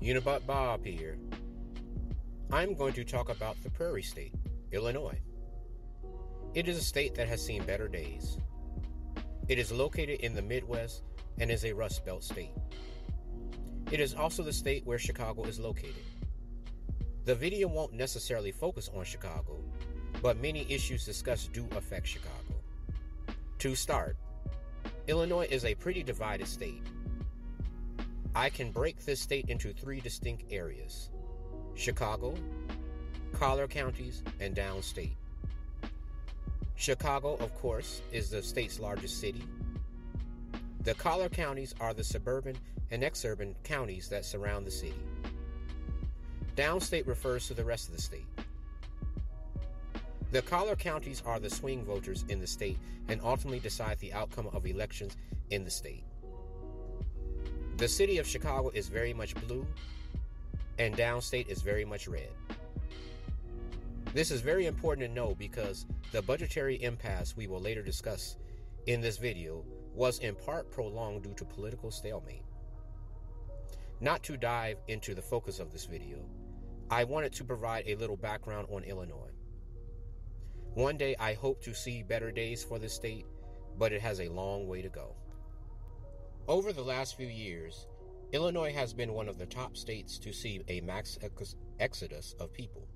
Unibot Bob here. I'm going to talk about the Prairie State, Illinois. It is a state that has seen better days. It is located in the Midwest and is a Rust Belt state. It is also the state where Chicago is located. The video won't necessarily focus on Chicago, but many issues discussed do affect Chicago. To start, Illinois is a pretty divided state. I can break this state into three distinct areas: Chicago, collar counties, and downstate. Chicago, of course, is the state's largest city. The collar counties are the suburban and exurban counties that surround the city. Downstate refers to the rest of the state. The collar counties are the swing voters in the state and ultimately decide the outcome of elections in the state. The city of Chicago is very much blue, and downstate is very much red. This is very important to know because the budgetary impasse we will later discuss in this video was in part prolonged due to political stalemate. Not to dive into the focus of this video, I wanted to provide a little background on Illinois. One day I hope to see better days for this state, but it has a long way to go. Over the last few years, Illinois has been one of the top states to see a mass exodus of people,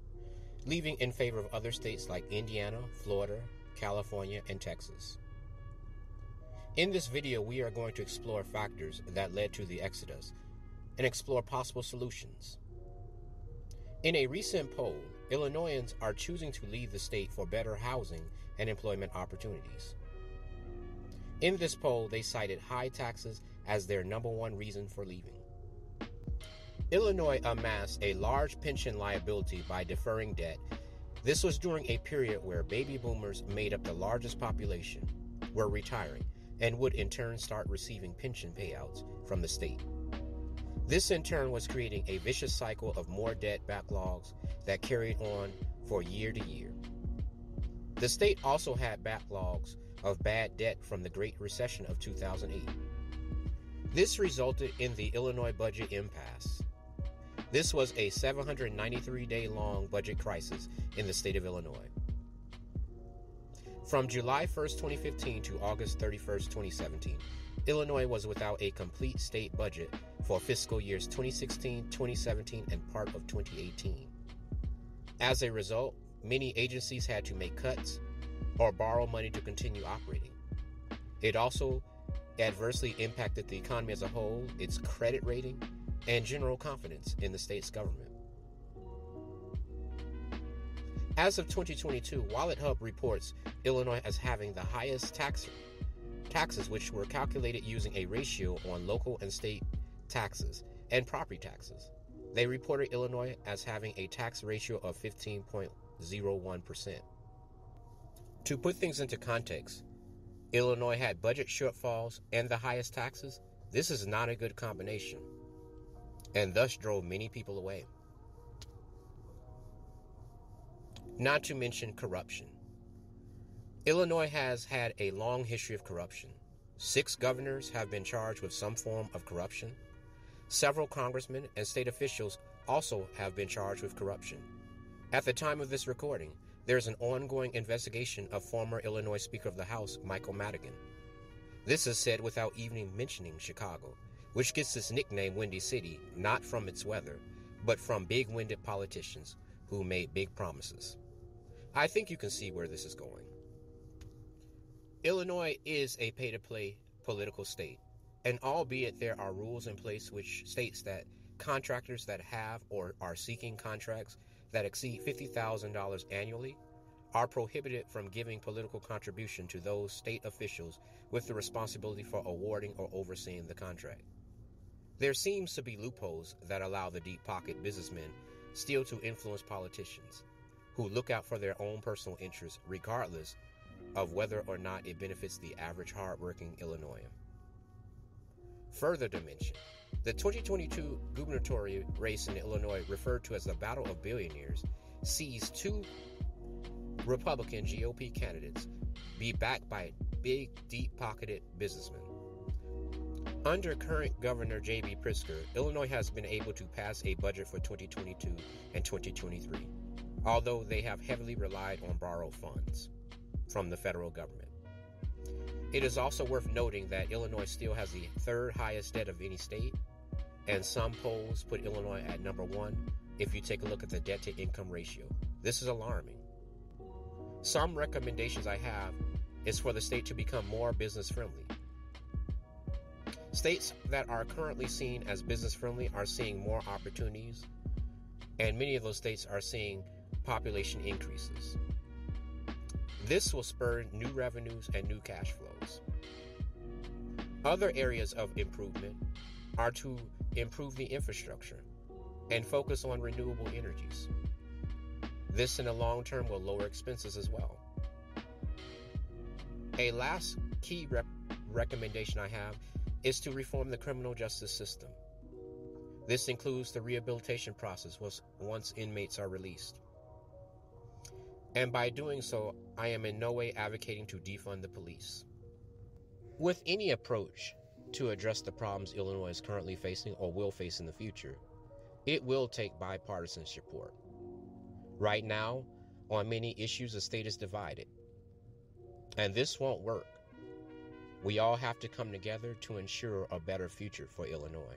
leaving in favor of other states like Indiana, Florida, California, and Texas. In this video, we are going to explore factors that led to the exodus and explore possible solutions. In a recent poll, Illinoisans are choosing to leave the state for better housing and employment opportunities. In this poll, they cited high taxes as their number one reason for leaving. Illinois amassed a large pension liability by deferring debt. This was during a period where baby boomers made up the largest population, were retiring, and would in turn start receiving pension payouts from the state. This in turn was creating a vicious cycle of more debt backlogs that carried on for year to year. The state also had backlogs of bad debt from the Great Recession of 2008. This resulted in the Illinois budget impasse. This was a 793-day-long budget crisis in the state of Illinois. From July 1st, 2015 to August 31st, 2017, Illinois was without a complete state budget for fiscal years 2016, 2017, and part of 2018. As a result, many agencies had to make cuts or borrow money to continue operating. It also adversely impacted the economy as a whole, its credit rating, and general confidence in the state's government. As of 2022, WalletHub reports Illinois as having the highest taxes, which were calculated using a ratio on local and state taxes and property taxes. They reported Illinois as having a tax ratio of 15.01%. To put things into context, Illinois had budget shortfalls and the highest taxes. This is not a good combination, and thus drove many people away. Not to mention corruption. Illinois has had a long history of corruption. 6 governors have been charged with some form of corruption. Several congressmen and state officials also have been charged with corruption. At the time of this recording, there is an ongoing investigation of former Illinois Speaker of the House, Michael Madigan. This is said without even mentioning Chicago, which gets its nickname Windy City, not from its weather, but from big-winded politicians who made big promises. I think you can see where this is going. Illinois is a pay-to-play political state, and albeit there are rules in place which states that contractors that have or are seeking contracts that exceed $50,000 annually are prohibited from giving political contribution to those state officials with the responsibility for awarding or overseeing the contract. There seems to be loopholes that allow the deep-pocket businessmen still to influence politicians who look out for their own personal interests regardless of whether or not it benefits the average hard-working Illinoisan. Further dimension, the 2022 gubernatorial race in Illinois, referred to as the Battle of Billionaires, sees 2 Republican GOP candidates be backed by big, deep-pocketed businessmen. Under current Governor J.B. Pritzker, Illinois has been able to pass a budget for 2022 and 2023, although they have heavily relied on borrowed funds from the federal government. It is also worth noting that Illinois still has the third highest debt of any state, and some polls put Illinois at number 1 if you take a look at the debt-to-income ratio. This is alarming. Some recommendations I have is for the state to become more business-friendly. States that are currently seen as business-friendly are seeing more opportunities, and many of those states are seeing population increases. This will spur new revenues and new cash flows. Other areas of improvement are to improve the infrastructure and focus on renewable energies. This in the long term will lower expenses as well. A last key recommendation I have is to reform the criminal justice system. This includes the rehabilitation process once inmates are released. And by doing so, I am in no way advocating to defund the police. With any approach to address the problems Illinois is currently facing or will face in the future, it will take bipartisan support. Right now, on many issues, the state is divided. And this won't work. We all have to come together to ensure a better future for Illinois.